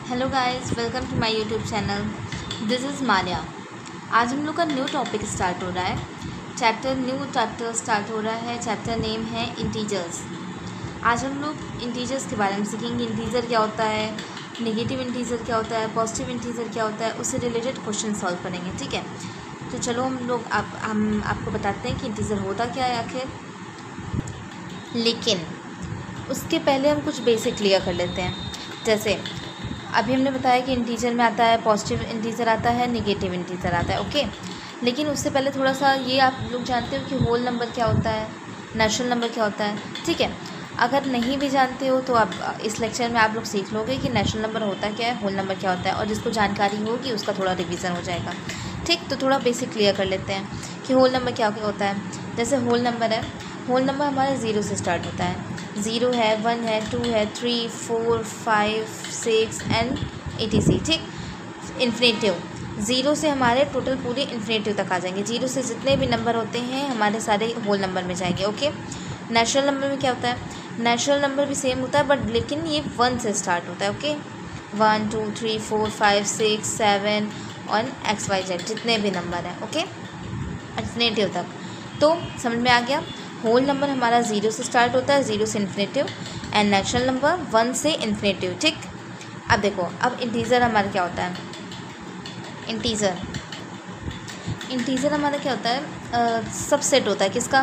Hello guys, welcome to my YouTube channel. This is Manya. आज हम लोग का न्यू टॉपिक स्टार्ट हो रहा है। न्यू चैप्टर स्टार्ट हो रहा है। चैप्टर नेम है इंटीजर्स। आज हम लोग इंटीजर्स के बारे में सीखेंगे। इंटीजर क्या होता है, नेगेटिव इंटीजर क्या होता है, पॉजिटिव इंटीजर क्या होता है, उससे रिलेटेड क्वेश्चन सॉल्व करेंगे। ठीक है, तो चलो हम आपको बताते हैं कि इंटीजर होता क्या है आखिर। लेकिन उसके पहले हम कुछ बेसिक क्लियर कर लेते हैं। जैसे अभी हमने बताया कि इंटीजर में आता है पॉजिटिव इंटीजर, आता है नेगेटिव इंटीजर आता है। ओके, लेकिन उससे पहले थोड़ा सा ये आप लोग जानते हो कि होल नंबर क्या होता है, नेचुरल नंबर क्या होता है। ठीक है, अगर नहीं भी जानते हो तो आप इस लेक्चर में आप लोग सीख लोगे कि नेचुरल नंबर होता क्या है, होल नंबर क्या होता है, और जिसको जानकारी होगी उसका थोड़ा रिवीजन हो जाएगा। ठीक, तो थोड़ा बेसिक क्लियर कर लेते हैं कि होल नंबर क्या क्या होता है। जैसे होल नंबर है, होल नंबर हमारे 0 से स्टार्ट होता है। 0 है, 1 है, 2 है, 3, 4, 5, 6 एंड etc। ठीक, इन्फिनेटिव 0 से हमारे टोटल पूरे इन्फिनेटिव तक आ जाएंगे। 0 से जितने भी नंबर होते हैं हमारे सारे होल नंबर में जाएंगे। ओके, नेचुरल नंबर में क्या होता है, नेचुरल नंबर भी सेम होता है बट लेकिन ये 1 से स्टार्ट होता है। ओके, 1 2 3 4 5 6 7 और XYZ जितने भी नंबर हैं। ओके, इन्फिनेटिव तक। तो समझ में आ गया, होल नंबर हमारा 0 से स्टार्ट होता है, 0 से इन्फिनेटिव, एंड नेचुरल नंबर 1 से इन्फिनेटिव। ठीक, अब देखो, अब इंटीजर हमारा क्या होता है। इंटीजर हमारा क्या होता है, सबसेट होता है किसका,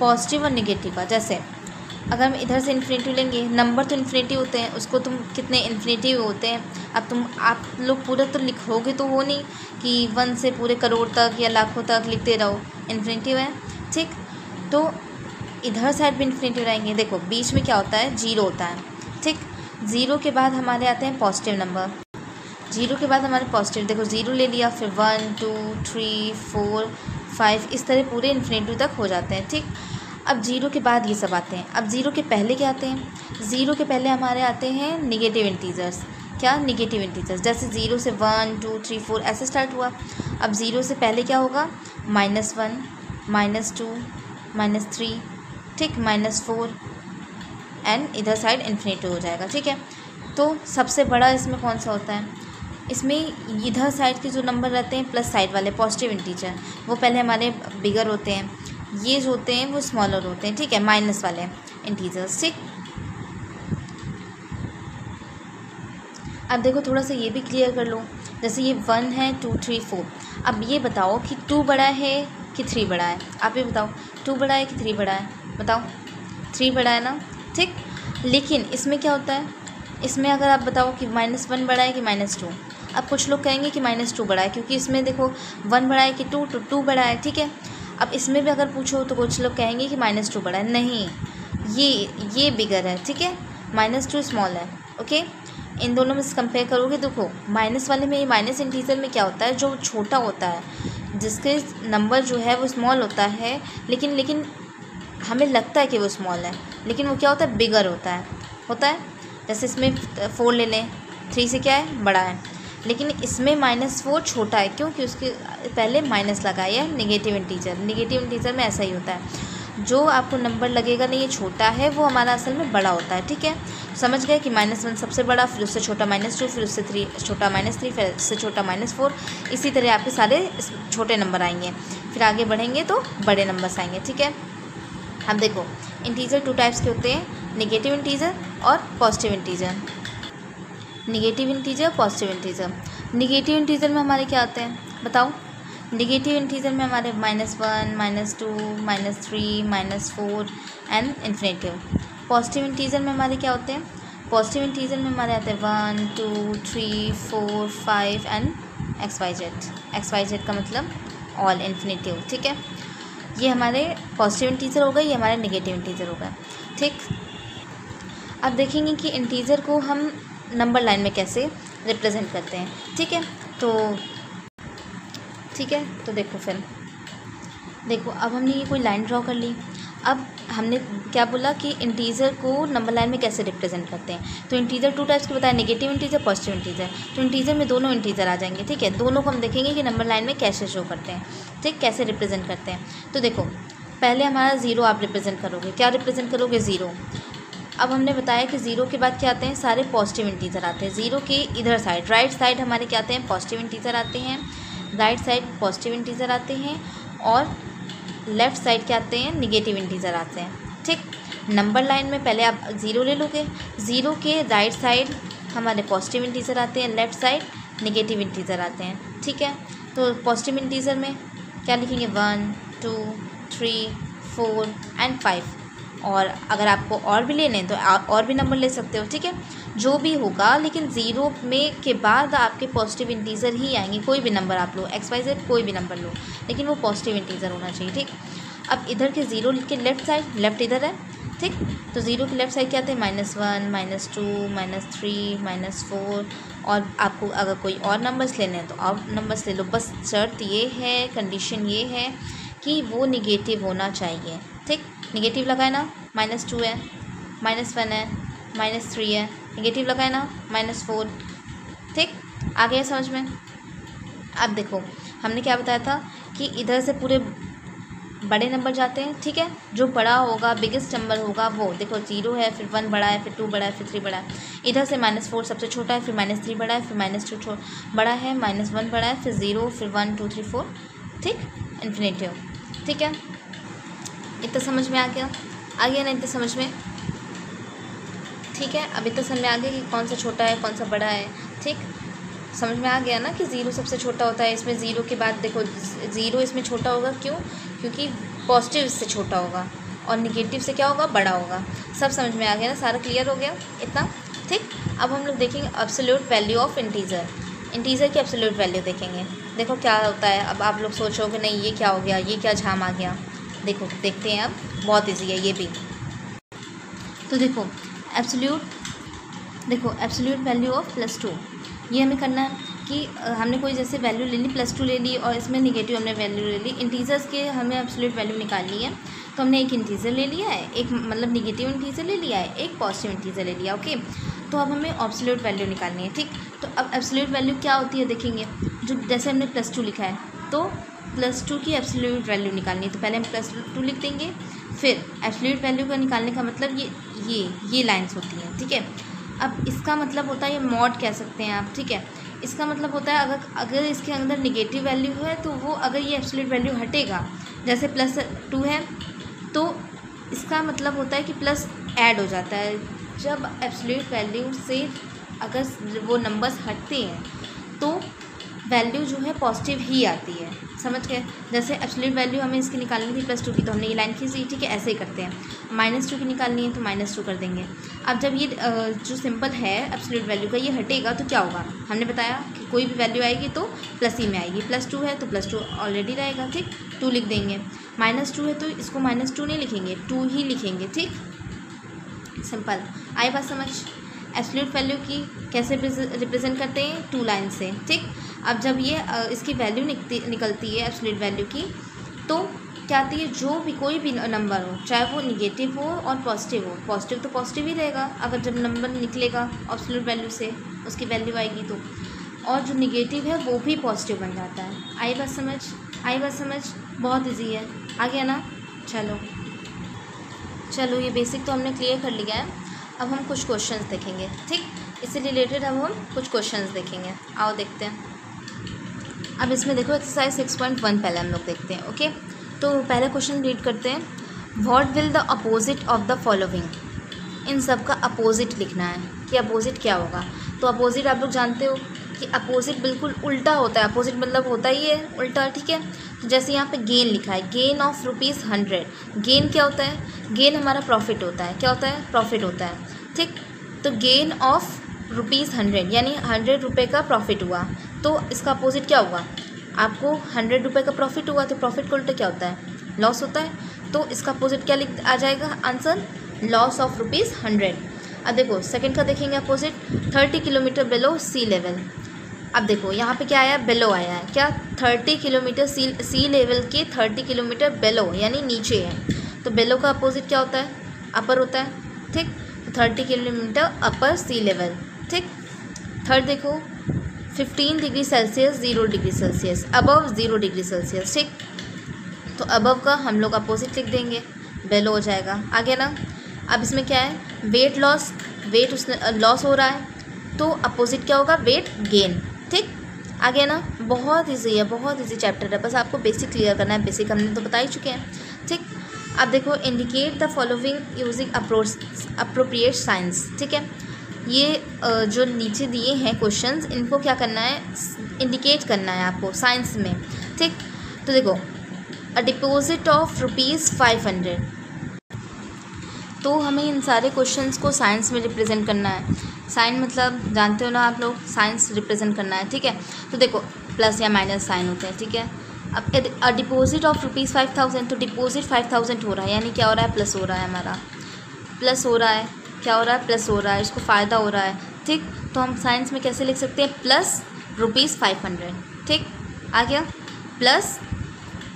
पॉजिटिव और निगेटिव का। जैसे अगर हम इधर से इन्फिनेटिव लेंगे, नंबर तो इन्फिनेटिव होते हैं, उसको तुम कितने इन्फिनेटिव होते हैं, अब आप लोग पूरा तो लिखोगे तो वो नहीं कि 1 से पूरे करोड़ तक या लाखों तक लिखते रहो, इन्फिनेटिव है। ठीक, तो इधर साइड भी इन्फिनेटिव रहेंगे। देखो बीच में क्या होता है, 0 होता है। ठीक, 0 के बाद हमारे आते हैं पॉजिटिव नंबर। 0 के बाद हमारे पॉजिटिव, देखो 0 ले लिया, फिर 1 2 3 4 5 इस तरह पूरे इन्फिनेटिव तक हो जाते हैं। ठीक, अब 0 के बाद ये सब आते हैं। अब 0 के पहले क्या आते हैं, 0 के पहले हमारे आते हैं निगेटिव इंटीजर्स। क्या, निगेटिव इंटीजर्स। जैसे 0 से 1 2 3 4 ऐसे स्टार्ट हुआ। अब 0 से पहले क्या होगा, -1 -2 -3, ठीक, -4 एंड इधर साइड इन्फिनेटिव हो जाएगा। ठीक है, तो सबसे बड़ा इसमें कौन सा होता है, इसमें इधर साइड के जो नंबर रहते हैं प्लस साइड वाले पॉजिटिव इंटीजर, वो पहले हमारे बिगर होते हैं, ये जो होते हैं वो स्मॉलर होते हैं। ठीक है, माइनस वाले इंटीजर्स। ठीक, अब देखो थोड़ा सा ये भी क्लियर कर लो। जैसे ये 1 है, 2 3 4। अब ये बताओ कि 2 बड़ा है कि 3 बड़ा है, आप ये बताओ, 2 बड़ा है कि 3 बड़ा है, बताओ। 3 बड़ा है ना। ठीक, लेकिन इसमें क्या होता है, इसमें अगर आप बताओ कि -1 बड़ा है कि -2, अब कुछ लोग कहेंगे कि -2 बड़ा है, क्योंकि इसमें देखो 1 बड़ा है कि 2, तो 2 बड़ा है। ठीक है, अब इसमें भी अगर पूछो तो कुछ लोग कहेंगे कि -2 बड़ा है। नहीं, ये बिगर है। ठीक है, -2 स्मॉल है। ओके, इन दोनों में से कंपेयर करोगे, देखो माइनस वाले में, माइनस इंटीजर में क्या होता है, जो छोटा होता है, जिसके नंबर जो है वो स्मॉल होता है, लेकिन हमें लगता है कि वो स्मॉल है, लेकिन वो क्या होता है, बिगर होता है। जैसे इसमें 4 ले लें, 3 से क्या है, बड़ा है, लेकिन इसमें -4 छोटा है, क्योंकि उसके पहले माइनस लगाया है, नेगेटिव इंटीजर में ऐसा ही होता है। जो आपको नंबर लगेगा नहीं ये छोटा है, वो हमारा असल में बड़ा होता है। ठीक है, समझ गए कि -1 सबसे बड़ा, फिर उससे छोटा -2, फिर उससे 3 छोटा -3, फिर उससे छोटा -4, इसी तरह आपके सारे छोटे नंबर आएंगे। फिर आगे बढ़ेंगे तो बड़े नंबर्स आएंगे। ठीक है, अब देखो इंटीजर 2 टाइप्स के होते हैं, नेगेटिव इंटीजर और positive integer. Negative integer, positive integer. Negative integer में हमारे क्या आते हैं, बताओ। नेगेटिव इंटीजर में हमारे -1 -2 -3 -4 एंड इन्फिनेटिव। पॉजिटिव इंटीजर में हमारे क्या होते हैं, पॉजिटिव इंटीजर में हमारे आते हैं 1 2 3 4 5 एंड XYZ का मतलब ऑल इन्फिनेटिव। ठीक है, ये हमारे पॉजिटिव इंटीजर हो गए, ये हमारे नेगेटिव इंटीजर हो गए। ठीक, अब देखेंगे कि इंटीजर को हम नंबर लाइन में कैसे रिप्रेजेंट करते हैं। ठीक है, तो देखो, फिर देखो अब हमने ये कोई लाइन ड्रॉ कर ली। अब हमने क्या बोला कि इंटीजर को नंबर लाइन में कैसे रिप्रेजेंट करते हैं। तो इंटीजर 2 टाइप्स के बताया, नेगेटिव इंटीजर, पॉजिटिव इंटीजर। तो इंटीजर में दोनों इंटीजर आ जाएंगे। ठीक है, दोनों को हम देखेंगे कि नंबर लाइन में कैसे शो करते हैं। ठीक, कैसे रिप्रेजेंट करते हैं। तो देखो पहले हमारा 0 आप रिप्रेजेंट करोगे, क्या रिप्रेजेंट करोगे, 0। अब हमने बताया कि ज़ीरो के बाद क्या आते हैं, सारे पॉजिटिव इंटीजर आते हैं। ज़ीरो के इधर साइड राइट साइड हमारे क्या आते हैं, पॉजिटिव इंटीजर आते हैं, राइट साइड पॉजिटिव इंटीजर आते हैं, और लेफ़्ट साइड क्या आते हैं, निगेटिव इंटीजर आते हैं। ठीक, नंबर लाइन में पहले आप ज़ीरो ले लोगे, ज़ीरो के राइट साइड हमारे पॉजिटिव इंटीजर आते हैं, लेफ़्ट साइड नेगेटिव इंटीजर आते हैं। ठीक है, तो पॉजिटिव इंटीजर में क्या लिखेंगे, 1 2 3 4 एंड 5, और अगर आपको और भी लेने हैं तो आप और भी नंबर ले सकते हो। ठीक है, जो भी होगा, लेकिन ज़ीरो में के बाद आपके पॉजिटिव इंटीजर ही आएंगे। कोई भी नंबर आप लो, XYZ कोई भी नंबर लो, लेकिन वो पॉजिटिव इंटीजर होना चाहिए। ठीक, अब इधर के ज़ीरो के लेफ़्ट साइड, लेफ़्ट इधर है। ठीक, तो ज़ीरो के लेफ़्ट साइड क्या आते हैं, -1 -2 -3 -4, और आपको अगर कोई और नंबर्स लेने हैं तो और नंबर्स ले लो। बस शर्त ये है, कंडीशन ये है कि वो निगेटिव होना चाहिए। ठीक, निगेटिव लगाए ना, -2 है, -1 है, -3 है, निगेटिव लगाए ना, -4। ठीक, आ गया समझ में। अब देखो हमने क्या बताया था कि इधर से पूरे बड़े नंबर जाते हैं। ठीक है, जो बड़ा होगा, बिगेस्ट नंबर होगा वो, देखो 0 है, फिर 1 बड़ा है, फिर 2 बड़ा है, फिर 3 बड़ा है। इधर से -4 सबसे छोटा है, फिर -3 बड़ा है, फिर -2 बड़ा है, -1 बड़ा है, फिर 0, फिर 1 2 3 4। ठीक, इन्फिनिटिव। ठीक है, इतना समझ में आ गया ना, इतना समझ में। ठीक है, अब इतना समझ में आ गया कि कौन सा छोटा है, कौन सा बड़ा है। ठीक, समझ में आ गया ना कि ज़ीरो सबसे छोटा होता है। इसमें ज़ीरो के बाद देखो ज़ीरो इसमें छोटा होगा, क्यों, क्योंकि पॉजिटिव से छोटा होगा और निगेटिव से क्या होगा, बड़ा होगा। सब समझ में आ गया ना, सारा क्लियर हो गया इतना। ठीक, अब हम लोग देखेंगे absolute value of integer. Integer की एब्सोल्यूट वैल्यू देखेंगे। देखो क्या होता है। अब आप लोग सोचोगे नहीं ये क्या हो गया, ये क्या झाम आ गया। देखो देखते हैं, अब बहुत ईजी है ये भी। तो देखो एब्सोल्यूट वैल्यू ऑफ +2, ये हमें करना है कि हमने कोई जैसे वैल्यू ले ली, +2 ले ली, और इसमें निगेटिव हमने वैल्यू ले ली। इंटीजर्स के हमें एब्सोल्यूट वैल्यू निकालनी है, तो हमने एक इंटीजर ले लिया है, एक मतलब निगेटिव इंटीजर ले लिया है, एक पॉजिटिव इंटीजर ले लिया। ओके, तो अब हमें एब्सोल्यूट वैल्यू निकालनी है। ठीक, तो अब एब्सोल्यूट वैल्यू क्या होती है देखेंगे। जो जैसे हमने +2 लिखा है, तो +2 की एब्सोल्यूट वैल्यू निकालनी है, तो पहले हम +2 लिख देंगे। फिर एब्सोल्यूट वैल्यू का निकालने का मतलब ये लाइन्स होती हैं। ठीक है, अब इसका मतलब होता है, ये मॉड कह सकते हैं आप। ठीक है, इसका मतलब होता है अगर इसके अंदर निगेटिव वैल्यू है, तो वो अगर ये एब्सोल्यूट वैल्यू हटेगा, जैसे +2 है, तो इसका मतलब होता है कि प्लस ऐड हो जाता है। जब एब्सोल्यूट वैल्यू से अगर वो नंबर्स हटते हैं, तो वैल्यू जो है पॉजिटिव ही आती है। समझ गए। जैसे एब्सोल्यूट वैल्यू हमें इसकी निकालनी थी +2 की, तो हमने ये लाइन खींची। ठीक है, ऐसे ही करते हैं। -2 की निकालनी है तो -2 कर देंगे। अब जब ये जो सिंपल है एब्सोल्यूट वैल्यू का, ये हटेगा तो क्या होगा, हमने बताया कि कोई भी वैल्यू आएगी तो प्लस ही में आएगी। +2 है तो +2 ऑलरेडी रहेगा। ठीक, 2 लिख देंगे। -2 है तो इसको -2 नहीं लिखेंगे, 2 ही लिखेंगे। ठीक, सिंपल। आई बात समझ। एब्सोल्यूट वैल्यू की कैसे रिप्रेजेंट करते हैं, 2 लाइन से। ठीक, अब जब ये इसकी वैल्यू निकलती है एब्सोल्यूट वैल्यू की, तो क्या आती है, जो भी कोई भी नंबर हो, चाहे वो निगेटिव हो और पॉजिटिव हो, पॉजिटिव तो पॉजिटिव ही रहेगा अगर जब नंबर निकलेगा एब्सोल्यूट वैल्यू से उसकी वैल्यू आएगी तो, और जो निगेटिव है वो भी पॉजिटिव बन जाता है। आई बात समझ। बहुत ईजी है, आ गया ना। चलो ये बेसिक तो हमने क्लियर कर लिया है। अब हम कुछ क्वेश्चंस देखेंगे। ठीक, इससे रिलेटेड अब हम कुछ क्वेश्चंस देखेंगे। आओ देखते हैं। अब इसमें देखो एक्सरसाइज 6.1 पहले हम लोग देखते हैं। ओके, तो पहले क्वेश्चन रीड करते हैं। What will the opposite of the following. इन सब का अपोजिट लिखना है कि अपोजिट क्या होगा। तो अपोजिट आप लोग जानते हो कि अपोजिट बिल्कुल उल्टा होता है। अपोजिट मतलब होता ही है उल्टा। ठीक है, तो जैसे यहाँ पे गेन लिखा है, गेन ऑफ ₹100। गेन क्या होता है, गेन हमारा प्रॉफिट होता है। क्या होता है, प्रॉफिट होता है। ठीक, तो गेन ऑफ ₹100 यानी 100 रुपये का प्रॉफिट हुआ, तो इसका अपोजिट क्या होगा, आपको 100 रुपये का प्रॉफिट हुआ, तो प्रॉफिट को उल्टा क्या होता है, लॉस होता है। तो इसका अपोजिट क्या आ जाएगा आंसर, लॉस ऑफ ₹100। अब देखो सेकंड का देखेंगे अपोजिट, 30 किलोमीटर बिलो सी लेवल। अब देखो यहाँ पे क्या आया, बिलो आया है। क्या, 30 किलोमीटर सी लेवल के 30 किलोमीटर बिलो यानी नीचे है। तो बिलो का अपोजिट क्या होता है, अपर होता है। ठीक, तो 30 किलोमीटर अपर सी लेवल। ठीक, थर्ड देखो 15 degree Celsius 0 degree Celsius, above 0 degree Celsius. ठीक, तो अबव का हम लोग अपोजिट लिख देंगे, बेलो हो जाएगा। आगे ना, अब इसमें क्या है, वेट लॉस, वेट उसने लॉस हो रहा है, तो अपोजिट क्या होगा, वेट गेन। ठीक, आ गया ना, बहुत ईजी है, बहुत ईजी चैप्टर है, बस आपको बेसिक क्लियर करना है। बेसिक हमने तो बता ही चुके हैं। ठीक, अब देखो, indicate the following using appropriate science. ठीक है, ये जो नीचे दिए हैं क्वेश्चंस, इनको क्या करना है, इंडिकेट करना है आपको साइंस में। ठीक, तो देखो, अ डिपॉजिट ऑफ ₹500, तो हमें इन सारे क्वेश्चंस को साइंस में रिप्रेजेंट करना है। साइन मतलब जानते हो ना आप लोग, साइंस रिप्रेजेंट करना है। ठीक है, तो देखो प्लस या माइनस साइन होते हैं। ठीक है, अब अ डिपॉजिट ऑफ ₹5,000, तो डिपॉजिट 5,000 हो रहा है, यानी क्या हो रहा है, प्लस हो रहा है, हमारा प्लस हो रहा है, क्या हो रहा है, प्लस हो रहा है, इसको फ़ायदा हो रहा है। ठीक, तो हम साइंस में कैसे लिख सकते हैं, प्लस ₹500। ठीक, आ गया, प्लस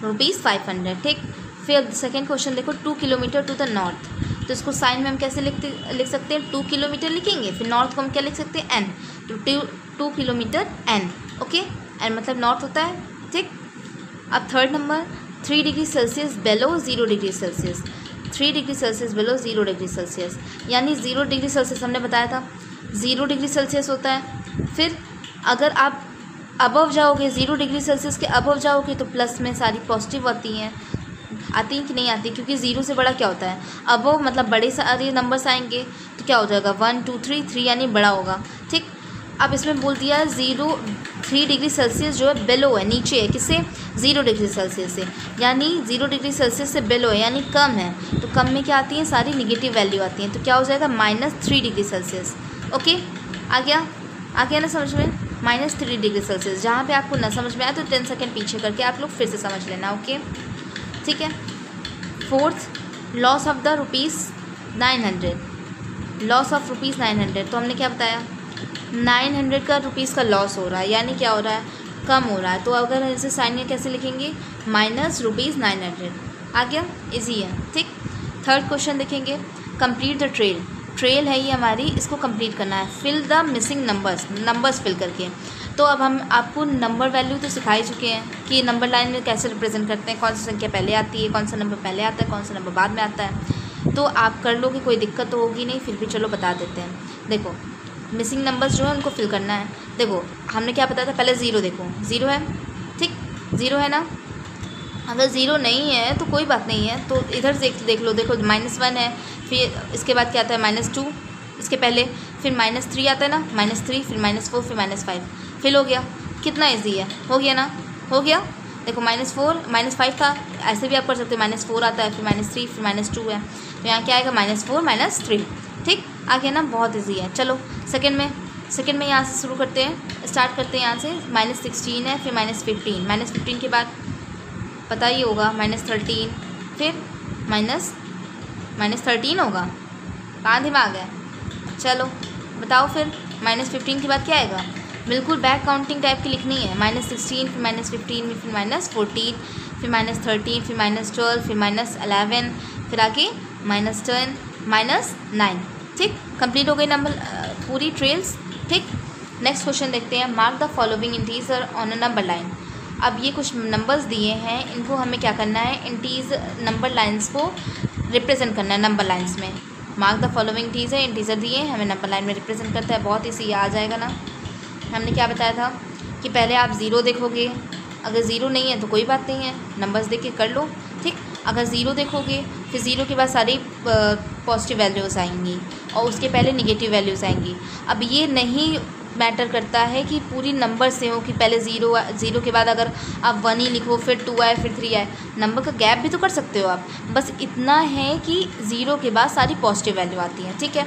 ₹500। ठीक, फिर सेकेंड क्वेश्चन देखो, 2 किलोमीटर टू द नॉर्थ, तो इसको साइन में हम कैसे लिख सकते हैं, 2 किलोमीटर लिखेंगे, फिर नॉर्थ को हम क्या लिख सकते हैं, एन, तो 2 किलोमीटर एन। ओके, एन मतलब नॉर्थ होता है। ठीक, अब थर्ड नंबर, 3 डिग्री सेल्सियस बेलो 0 डिग्री सेल्सियस, 3 डिग्री सेल्सियस बेलो 0 डिग्री सेल्सियस, यानी 0 डिग्री सेल्सियस हमने बताया था 0 डिग्री सेल्सियस होता है। फिर अगर आप अबव जाओगे, 0 डिग्री सेल्सियस के अबव जाओगे, तो प्लस में सारी पॉजिटिव आती हैं कि नहीं आती, क्योंकि 0 से बड़ा क्या होता है, अबव मतलब बड़े सारे नंबर्स आएंगे, तो क्या हो जाएगा, 1 2 3 यानी बड़ा होगा। ठीक, अब इसमें बोल दिया 3 डिग्री सेल्सियस जो है बेलो है, नीचे है, किससे, 0 डिग्री सेल्सियस से, यानी 0 डिग्री सेल्सियस से बेलो है, यानी कम है, तो कम में क्या आती है, सारी निगेटिव वैल्यू आती हैं, तो क्या हो जाएगा, -3 डिग्री सेल्सियस। ओके, आ गया ना समझ में, -3 डिग्री सेल्सियस। जहाँ पे आपको ना समझ में आए तो 10 सेकेंड पीछे करके आप लोग फिर से समझ लेना। ओके, ठीक है। Fourth, loss of the ₹900, loss of ₹900, तो हमने क्या बताया, 900 का रुपीज़ का लॉस हो रहा है, यानी क्या हो रहा है, कम हो रहा है, तो अगर इसे साइन में कैसे लिखेंगे, -900। आ गया, इजी है। ठीक, थर्ड क्वेश्चन देखेंगे, कंप्लीट द ट्रेल है ये हमारी, इसको कंप्लीट करना है। Fill the missing numbers fill करके। तो अब हम आपको नंबर वैल्यू तो सिखा ही चुके हैं कि नंबर लाइन में कैसे रिप्रेजेंट करते हैं, कौन सी संख्या पहले आती है, कौन सा नंबर पहले आता है, कौन सा नंबर बाद में आता है, तो आप कर लो कि कोई दिक्कत तो होगी नहीं, फिर भी चलो बता देते हैं। देखो, मिसिंग नंबर्स जो है उनको फिल करना है। देखो, हमने क्या बताया था, पहले 0 देखो, 0 है, ठीक, 0 है ना, अगर 0 नहीं है तो कोई बात नहीं है, तो इधर से देख लो, देखो -1 है, फिर इसके बाद क्या आता है, -2, इसके पहले फिर -3 आता है ना, -3 फिर -4 फिर -5, फिल हो गया। कितना ईजी है, हो गया ना, हो गया। देखो -4 -5 था, ऐसे भी आप कर सकते हो, -4 आता है, फिर -3 फिर -2 है, तो यहाँ क्या आएगा, -4 -3। ठीक, आ गया ना, बहुत ईजी है। चलो सेकंड में यहाँ से शुरू करते हैं, स्टार्ट करते हैं यहाँ से, -16 है, फिर -15 के बाद पता ही होगा -13, फिर -13 होगा, कहाँ दिमाग है, चलो बताओ। फिर -15 के बाद क्या आएगा, बिल्कुल बैक काउंटिंग टाइप की लिखनी है, -16 फिर -15 फिर -14 फिर -13 फिर -12 फिर -11 फिर आगे -10 -9। ठीक, कंप्लीट हो गई नंबर पूरी ट्रेल्स। ठीक, नेक्स्ट क्वेश्चन देखते हैं, mark the following integer on a number line. अब ये कुछ नंबर्स दिए हैं, इनको हमें क्या करना है, नंबर लाइन्स को रिप्रेजेंट करना है नंबर लाइन्स में। मार्क द फॉलोइंग इंटीजर दिए हैं, हमें नंबर लाइन में रिप्रेजेंट करता है, बहुत इसी आ जाएगा ना। हमने क्या बताया था कि पहले आप 0 देखोगे, अगर 0 नहीं है तो कोई बात नहीं है, नंबर्स देख के कर लो। ठीक, अगर 0 देखोगे, फिर 0 के बाद सारी पॉजिटिव वैल्यूज़ आएंगी और उसके पहले निगेटिव वैल्यूज़ आएंगी। अब ये नहीं मैटर करता है कि पूरी नंबर से हो, कि पहले 0 के बाद अगर आप 1 ही लिखो, फिर 2 आए, फिर 3 आए, नंबर का गैप भी तो कर सकते हो आप, बस इतना है कि 0 के बाद सारी पॉजिटिव वैल्यू आती है। ठीक है,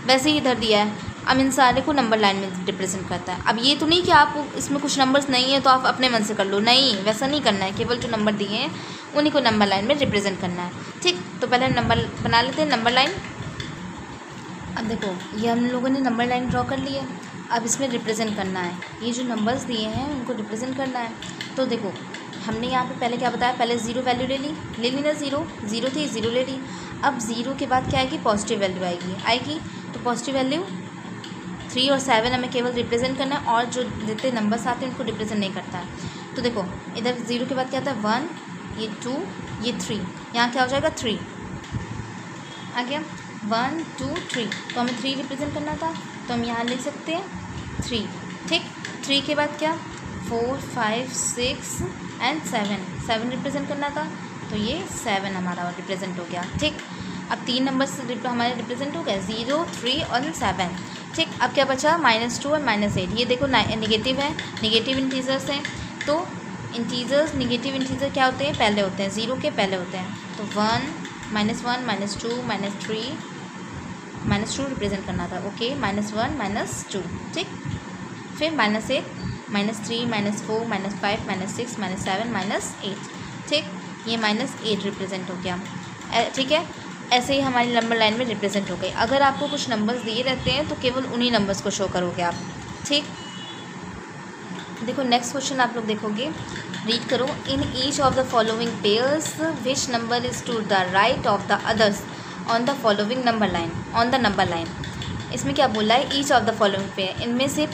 वैसे ही इधर दिया है, अब इन सारे को नंबर लाइन में रिप्रेजेंट करता है। अब ये तो नहीं कि आप इसमें कुछ नंबर्स नहीं है तो आप अपने मन से कर लो, नहीं, वैसा नहीं करना है, केवल जो नंबर दिए हैं उन्हीं को नंबर लाइन में रिप्रेजेंट करना है। ठीक, तो पहले नंबर बना लेते हैं, नंबर लाइन। अब देखो, ये हम लोगों ने नंबर लाइन ड्रॉ कर ली है, अब इसमें रिप्रेजेंट करना है, ये जो नंबर्स दिए हैं उनको रिप्रेजेंट करना है। तो देखो, हमने यहाँ पे पहले क्या बताया, पहले 0 वैल्यू ले ली ना, 0 थी, 0 ले ली। अब 0 के बाद क्या आएगी, पॉजिटिव वैल्यू आएगी, तो पॉजिटिव वैल्यू 3 और 7 हमें केवल रिप्रेजेंट करना है, और जो जितने नंबर्स आते हैं उनको रिप्रेजेंट नहीं करता है। तो देखो, इधर 0 के बाद क्या आता है, 1, ये 2, ये 3, यहाँ क्या हो जाएगा, 3 आ गया। 1 2 3, तो हमें 3 रिप्रेजेंट करना था, तो हम यहाँ लिख सकते हैं 3। ठीक, 3 के बाद क्या 4 5 6 एंड 7 रिप्रेजेंट करना था, तो ये 7 हमारा रिप्रेजेंट हो गया। ठीक, अब 3 नंबर्स हमारे रिप्रेजेंट हो गए 0 3 और 7। ठीक, अब क्या बचा -2 और -8। ये देखो नेगेटिव है, नेगेटिव इंटीजर्स हैं, तो इंटीजर्स नेगेटिव इंटीजर क्या होते हैं, पहले होते हैं, 0 के पहले होते हैं। तो 1 -1 -2 -3 -2 रिप्रेजेंट करना था। ओके, -1 -2। ठीक, फिर -8 -3 -4 -5 -6 -7 -8। ठीक, ये -8 रिप्रेजेंट हो गया। ठीक है, ऐसे ही हमारी नंबर लाइन में रिप्रेजेंट हो गई। अगर आपको कुछ नंबर्स दिए रहते हैं तो केवल उन्हीं नंबर्स को शो करोगे आप। ठीक, देखो नेक्स्ट क्वेश्चन आप लोग देखोगे, रीड करो। In each of the following pairs which number is to the right of the others on the following number line, on the number line. इसमें क्या बोला है, each of the following pair, इनमें से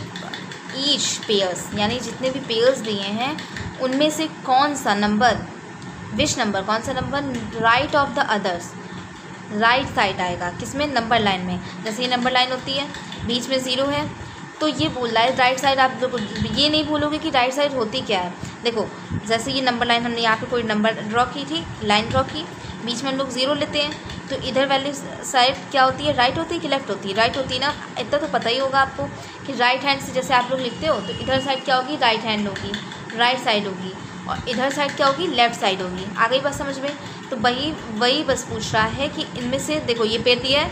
ईच पेयर्स यानी जितने भी pairs दिए हैं उनमें से कौन सा नंबर, विच नंबर, कौन सा number right of the others, right side आएगा, किसमें, नंबर लाइन में। जैसे ये नंबर लाइन होती है, बीच में 0 है, तो ये बोल रहा है राइट साइड। आप देखो, ये नहीं बोलोगे कि राइट साइड होती क्या है। देखो जैसे ये नंबर लाइन, हमने यहाँ पे कोई नंबर ड्रॉ की थी, लाइन ड्रॉ की, बीच में हम लोग 0 लेते हैं, तो इधर वाली साइड क्या होती है, राइट होती है कि लेफ्ट होती है, राइट होती है ना। इतना तो पता ही होगा आपको कि राइट हैंड से जैसे आप लोग लिखते हो, तो इधर साइड क्या होगी, राइट हैंड होगी, राइट साइड होगी, और इधर साइड क्या होगी, लेफ़्ट साइड होगी। आ गई बात समझ में। तो वही बस पूछ रहा है कि इनमें से देखो ये पेयर दिया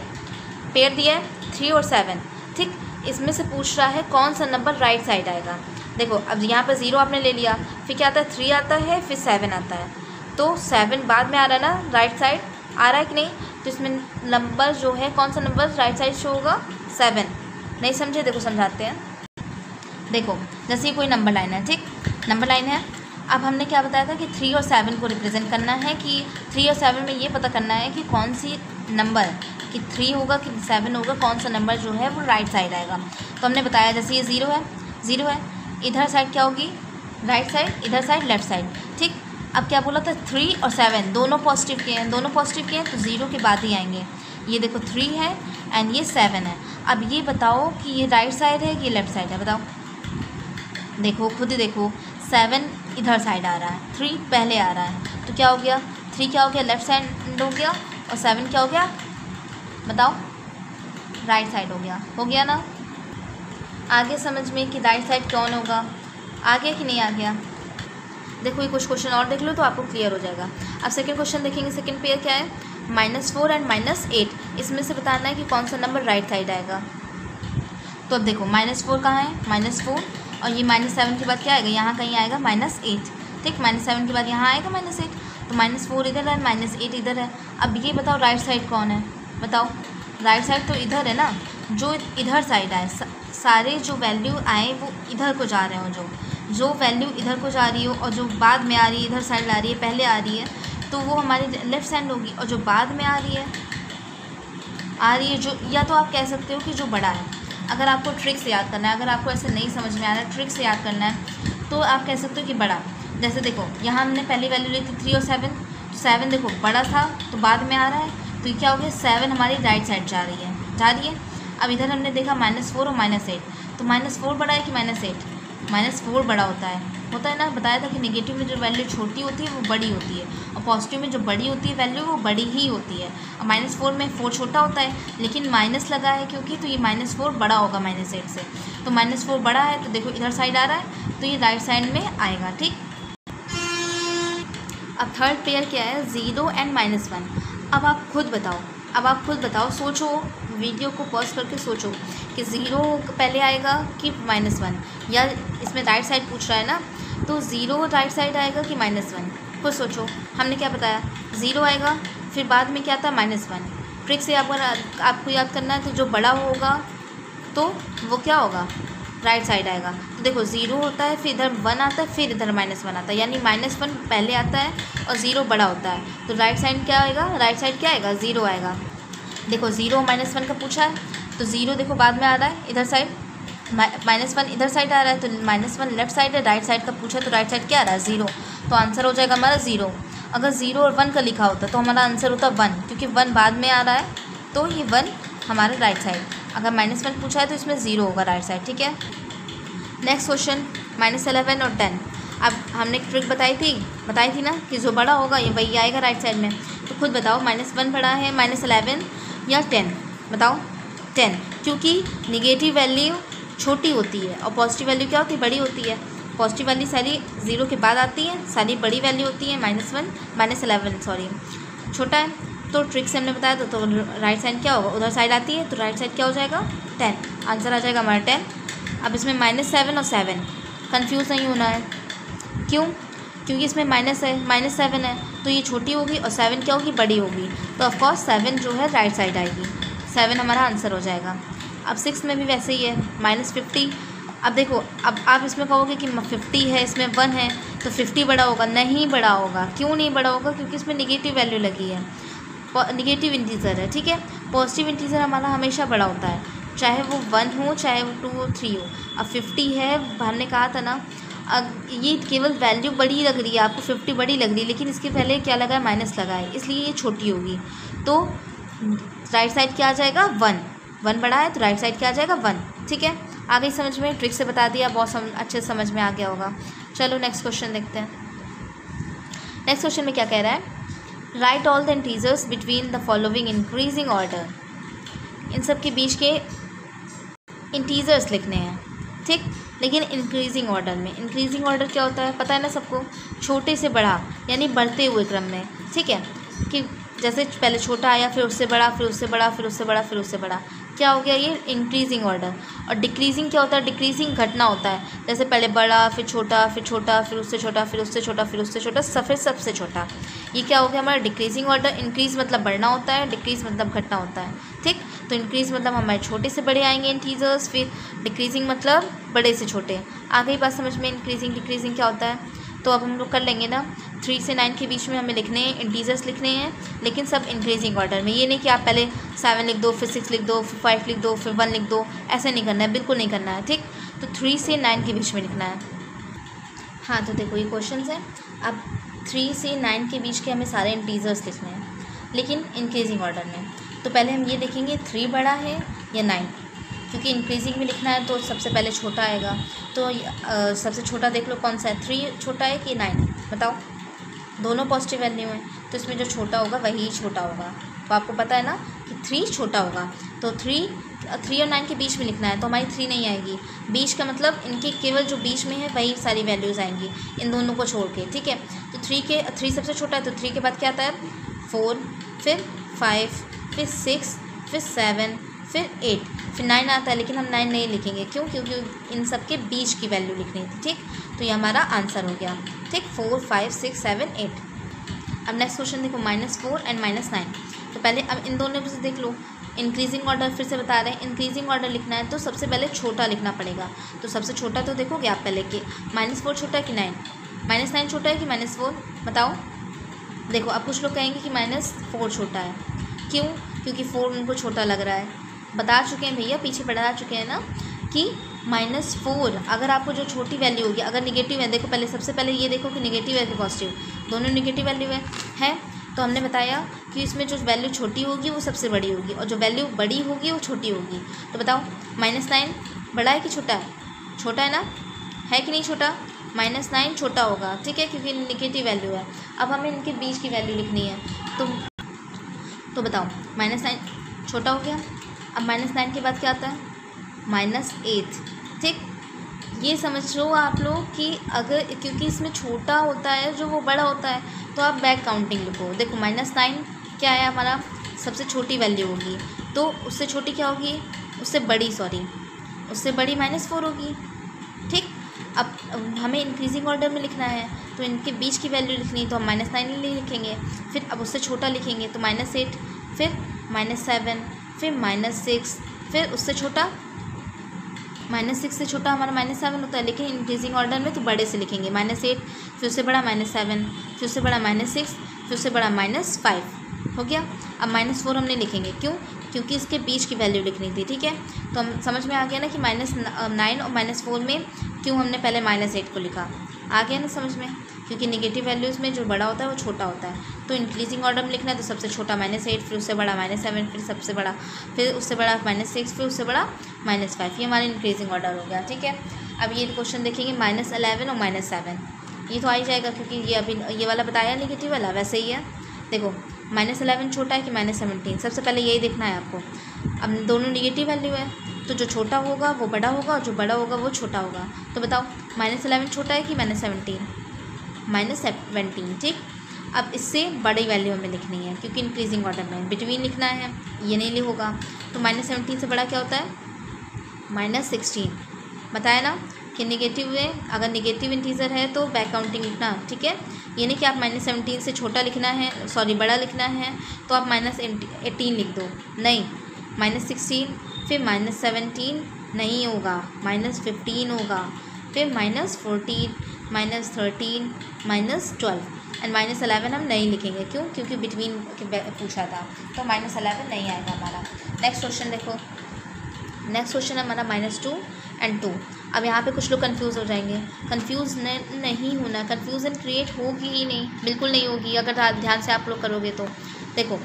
है 3 और 7। ठीक, इसमें से पूछ रहा है कौन सा नंबर राइट साइड आएगा। देखो अब यहाँ पर 0 आपने ले लिया, फिर क्या आता है, 3 आता है, फिर 7 आता है, तो 7 बाद में आ रहा है ना, राइट साइड आ रहा है कि नहीं। तो इसमें नंबर जो है, कौन सा नंबर राइट साइड शो होगा, 7। नहीं समझे, देखो समझाते हैं। देखो जैसे ये कोई नंबर लाइन है, ठीक, नंबर लाइन है। अब हमने क्या बताया था कि 3 और 7 को रिप्रेजेंट करना है, कि 3 और 7 में ये पता करना है कि कौन सी नंबर, कि 3 होगा कि 7 होगा, कौन सा नंबर जो है वो राइट साइड आएगा। तो हमने बताया जैसे ये 0 है, इधर साइड क्या होगी, राइट साइड, इधर साइड लेफ्ट साइड। ठीक, अब क्या बोला था, 3 और 7 दोनों पॉजिटिव के हैं, तो 0 के बाद ही आएंगे। ये देखो 3 है एंड ये 7 है। अब ये बताओ कि ये राइट साइड है कि ये लेफ्ट साइड है, बताओ। देखो खुद ही देखो, 7 इधर साइड आ रहा है, 3 पहले आ रहा है, तो क्या हो गया, 3 क्या हो गया, लेफ्ट साइड हो गया, और 7 क्या हो गया, बताओ, राइट साइड हो गया ना। आगे समझ में कि राइट साइड कौन होगा, आ गया कि नहीं आ गया। देखो ये कुछ क्वेश्चन और देख लो तो आपको क्लियर हो जाएगा। अब सेकंड क्वेश्चन देखेंगे, सेकंड पेयर क्या है, -4 एंड -8, इसमें से बताना है कि कौन सा नंबर राइट साइड आएगा। तो अब देखो -4 कहाँ है, -4, और ये -7 के बाद क्या आएगा, यहाँ कहीं आएगा -8। ठीक, -7 के बाद यहाँ आएगा -8, तो -4 इधर है, -8 इधर है। अब ये बताओ राइट साइड कौन है, बताओ। राइट साइड तो इधर है ना, जो इधर साइड आए, सारे जो वैल्यू आए वो इधर को जा रहे हो, जो वैल्यू इधर को जा रही हो और जो बाद में आ रही है इधर साइड आ रही है, पहले आ रही है, तो वो हमारी लेफ़्ट साइड होगी, और जो बाद में आ रही है जो, या तो आप कह सकते हो कि जो बड़ा है। अगर आपको ट्रिक से याद करना है, अगर आपको ऐसे नहीं समझ में आ रहा है, ट्रिक से याद करना है, तो आप कह सकते हो कि बड़ा। जैसे देखो यहाँ हमने पहली वैल्यू ली थी 3 और 7, तो 7 देखो बड़ा था तो बाद में आ रहा है, तो ये क्या हो गया, 7 हमारी राइट साइड जा रही है। अब इधर हमने देखा -4 और -8, तो -4 बड़ा है कि -8, -4 बड़ा होता है ना। बताया था कि नेगेटिव में जो वैल्यू छोटी होती है वो बड़ी होती है, और पॉजिटिव में जो बड़ी होती है वैल्यू वो बड़ी ही होती है। और -4 में 4 छोटा होता है, लेकिन माइनस लगा है क्योंकि, तो ये -4 बड़ा होगा -8 से। तो -4 बड़ा है, तो देखो इधर साइड आ रहा है, तो ये राइट साइड में आएगा। ठीक, अब थर्ड पेयर क्या है, 0 एंड -1। अब आप खुद बताओ, सोचो, वीडियो को पॉज करके सोचो कि 0 पहले आएगा कि -1, या इसमें राइट साइड पूछ रहा है ना, तो 0 राइट साइड आएगा कि -1, खुद सोचो। हमने क्या बताया, 0 आएगा, फिर बाद में क्या था, -1। ट्रिक से आपको याद करना है, तो जो बड़ा होगा तो वो क्या होगा, राइट साइड आएगा। तो देखो 0 होता है, फिर इधर 1 आता है, फिर इधर -1 आता है, यानी -1 पहले आता है और 0 बड़ा होता है, तो राइट साइड क्या आएगा, राइट साइड क्या आएगा, 0 आएगा। देखो 0 -1 का पूछा है, तो 0 देखो बाद में आ रहा है इधर साइड, -1 इधर साइड आ रहा है, तो -1 लेफ्ट साइड है, राइट साइड का पूछा है, तो राइट साइड क्या आ रहा है, 0, तो आंसर हो जाएगा हमारा 0। अगर 0 और 1 का लिखा होता तो हमारा आंसर होता 1, क्योंकि 1 बाद में आ रहा है, तो ये 1 हमारा राइट साइड। अगर -1 पूछा है तो इसमें 0 होगा राइट साइड, ठीक है। नेक्स्ट क्वेश्चन -11 और 10। अब हमने एक ट्रिक बताई थी ना कि जो बड़ा होगा ये वही आएगा राइट साइड में। तो खुद बताओ -1 बड़ा है -11 या 10? बताओ 10, क्योंकि निगेटिव वैल्यू छोटी होती है और पॉजिटिव वैल्यू क्या होती है, बड़ी होती है। पॉजिटिव वैल्यू सारी 0 के बाद आती है, सारी बड़ी वैल्यू होती है। -11 छोटा है, तो ट्रिक से हमने बताया तो राइट साइड क्या होगा, उधर साइड आती है तो राइट साइड क्या हो जाएगा 10। आंसर आ जाएगा हमारा 10। अब इसमें -7 और 7 कंफ्यूज नहीं होना है, क्यों? क्योंकि इसमें -7 है तो ये छोटी होगी और 7 क्या होगी, बड़ी होगी। तो ऑफकोर्स 7 जो है राइट साइड आएगी, 7 हमारा आंसर हो जाएगा। अब 6 में भी वैसे ही है -50। अब देखो, अब आप इसमें कहोगे कि 50 है, इसमें 1 है तो 50 बड़ा होगा, नहीं बड़ा होगा। क्यों नहीं बड़ा होगा? क्योंकि इसमें निगेटिव वैल्यू लगी है, निगेटिव इंटीजर है, ठीक है। पॉजिटिव इंटीजर हमारा हमेशा बड़ा होता है, चाहे वो 1 हो चाहे वो 2 हो 3 हो। अब 50 है, हमने कहा था ना, अब ये केवल वैल्यू बड़ी लग रही है आपको, 50 बड़ी लग रही है, लेकिन इसके पहले क्या लगा है, माइनस लगा है, इसलिए ये छोटी होगी। तो राइट साइड क्या आ जाएगा 1 बड़ा है तो राइट साइड क्या आ जाएगा 1, ठीक है। आ गई समझ में? ट्रिक से बता दिया, बहुत अच्छे समझ में आ गया होगा। चलो नेक्स्ट क्वेश्चन देखते हैं। नेक्स्ट क्वेश्चन में क्या कह रहा है, write all the integers between the following increasing order. इन सब के बीच के इंटीजर्स लिखने हैं, ठीक, लेकिन इंक्रीजिंग ऑर्डर में। इंक्रीजिंग ऑर्डर क्या होता है पता है ना सबको, छोटे से बड़ा, यानी बढ़ते हुए क्रम में, ठीक है। कि जैसे पहले छोटा आया, फिर उससे बड़ा, फिर उससे बड़ा, फिर उससे बड़ा, फिर उससे बड़ा, क्या हो गया ये इंक्रीजिंग ऑर्डर। और डिक्रीजिंग क्या होता है, डिक्रीजिंग घटना होता है, जैसे पहले बड़ा, फिर छोटा, फिर छोटा, फिर उससे छोटा, फिर उससे छोटा, फिर उससे छोटा, फिर सबसे छोटा। ये क्या हो गया हमारा डिक्रीजिंग ऑर्डर। इंक्रीज मतलब बढ़ना होता है, डिक्रीज मतलब घटना होता है, ठीक। तो इंक्रीज मतलब हमारे छोटे से बड़े आएंगे इंटीजर्स, फिर डिक्रीजिंग मतलब बड़े से छोटे। आ गई बात समझ में, इंक्रीजिंग डिक्रीजिंग क्या होता है। तो अब हम लोग कर लेंगे ना, 3 से 9 के बीच में हमें लिखने हैं, इंटीजर्स लिखने हैं, लेकिन सब इंक्रीजिंग ऑर्डर में। ये नहीं कि आप पहले 7 लिख दो, फिर 6 लिख दो, फिर 5 लिख दो, फिर 1 लिख दो, ऐसे नहीं करना है, बिल्कुल नहीं करना है, ठीक। तो 3 से 9 के बीच में लिखना है। हाँ, तो देखो ये क्वेश्चन है। अब 3 से 9 के बीच के हमें सारे इंटीजर्स लिखने हैं, लेकिन इंक्रीजिंग ऑर्डर में। तो पहले हम ये देखेंगे 3 बड़ा है या 9, क्योंकि इंक्रीजिंग में लिखना है तो सबसे पहले छोटा आएगा। तो सबसे छोटा देख लो कौन सा है, 3 छोटा है कि 9, बताओ। दोनों पॉजिटिव वैल्यू हैं, तो इसमें जो छोटा होगा वही छोटा होगा। तो आपको पता है ना कि 3 छोटा होगा, तो 3 और 9 के बीच में लिखना है, तो हमारी 3 नहीं आएगी। बीच का मतलब इनके केवल जो बीच में है वही सारी वैल्यूज़ आएंगी, इन दोनों को छोड़ के, ठीक है। तो 3 सबसे छोटा है, तो 3 के बाद क्या आता है 4, फिर 5, फिर 6, फिर 7, फिर 8, फिर 9 आता है, लेकिन हम 9 नहीं लिखेंगे, क्यों? क्योंकि इन सब के बीच की वैल्यू लिखनी थी, ठीक। तो ये हमारा आंसर हो गया, ठीक, 4, 5, 6, 7, 8। अब नेक्स्ट क्वेश्चन देखो, -4 एंड -9। तो पहले अब इन दोनों में से देख लो, इंक्रीजिंग ऑर्डर फिर से बता रहे हैं। इंक्रीजिंग ऑर्डर लिखना है तो सबसे पहले छोटा लिखना पड़ेगा। तो सबसे छोटा तो देखोगे आप पहले कि -4 छोटा है कि 9, -9 छोटा है कि -4, बताओ। देखो अब कुछ लोग कहेंगे कि -4 छोटा है, क्यों? क्योंकि 4 उनको छोटा लग रहा है। बता चुके हैं भैया, पीछे बता चुके हैं ना कि -4 अगर आपको जो छोटी वैल्यू होगी, अगर निगेटिव है, देखो पहले सबसे पहले ये देखो कि निगेटिव है कि पॉजिटिव, दोनों निगेटिव वैल्यू है। तो हमने बताया कि इसमें जो वैल्यू छोटी होगी वो सबसे बड़ी होगी, और जो वैल्यू बड़ी होगी वो छोटी होगी। तो बताओ -9 बड़ा है कि छोटा है? छोटा है ना, है कि नहीं छोटा? -9 छोटा होगा, ठीक है, क्योंकि निगेटिव वैल्यू है। अब हमें इनके बीच की वैल्यू लिखनी है, तो बताओ -9 छोटा हो गया। अब -9 के बाद क्या आता है -8, ठीक। ये समझ लो आप लोग कि अगर, क्योंकि इसमें छोटा होता है जो वो बड़ा होता है, तो आप बैक काउंटिंग लिखो। देखो -9 क्या है हमारा, सबसे छोटी वैल्यू होगी, तो उससे छोटी क्या होगी, उससे बड़ी -4 होगी, ठीक। अब हमें इंक्रीजिंग ऑर्डर में लिखना है, तो इनके बीच की वैल्यू लिखनी है, तो हम -9 ही लिखेंगे। फिर अब उससे छोटा लिखेंगे तो -8, फिर -7, फिर -6, फिर उससे छोटा -6 से छोटा हमारा -7 होता है, लेकिन इंक्रीजिंग ऑर्डर में तो बड़े से लिखेंगे। -8, फिर उससे बड़ा -7, फिर उससे बड़ा -6, फिर उससे बड़ा -5 हो गया। अब -4 हम नहीं लिखेंगे, क्यों? क्योंकि इसके बीच की वैल्यू लिखनी थी, ठीक है। तो हम समझ में आ गया ना कि -9 और -4 में क्यों हमने पहले -8 को लिखा। आ गया ना समझ में, क्योंकि नेगेटिव वैल्यूज़ में जो बड़ा होता है वो छोटा होता है। तो इंक्रीजिंग ऑर्डर में लिखना है तो सबसे छोटा -8, फिर उससे बड़ा -7, फिर सबसे बड़ा, फिर उससे बड़ा -6, फिर उससे बड़ा -5। ये हमारा इंक्रीजिंग ऑर्डर हो गया, ठीक है। अब ये क्वेश्चन देखेंगे -11 और -7, ये तो आ ही जाएगा क्योंकि ये अभी ये वाला बताया नेगेटिव वाला, वैसे ही है। देखो -11 छोटा है कि -17, सबसे पहले यही देखना है आपको। अब दोनों नेगेटिव वैल्यू है तो जो छोटा होगा वो बड़ा होगा और जो बड़ा होगा वो छोटा होगा। तो बताओ -11 छोटा है कि -17? -17, ठीक। अब इससे बड़ी वैल्यू हमें लिखनी है क्योंकि इंक्रीजिंग ऑर्डर में बिटवीन लिखना है, ये नहीं होगा। तो -17 से बड़ा क्या होता है? -16। बताया ना कि नेगेटिव में अगर नेगेटिव इंटीजर है तो बैक काउंटिंग लिखना, ठीक है। ये नहीं कि आप -17 से छोटा लिखना है, सॉरी बड़ा लिखना है तो आप -18 लिख दो, नहीं। -16 फिर -17 नहीं होगा, -15 होगा, फिर -14, -13, -12 एंड -11 हम नहीं लिखेंगे। क्यों? क्योंकि बिटवीन पूछा था, तो -11 नहीं आएगा हमारा। नेक्स्ट क्वेश्चन देखो, नेक्स्ट क्वेश्चन है हमारा -2 और 2। अब यहाँ पे कुछ लोग कंफ्यूज हो जाएंगे। कंफ्यूज नहीं होना, कन्फ्यूज़न क्रिएट होगी ही नहीं, बिल्कुल नहीं होगी अगर ध्यान से आप लोग करोगे तो। देखो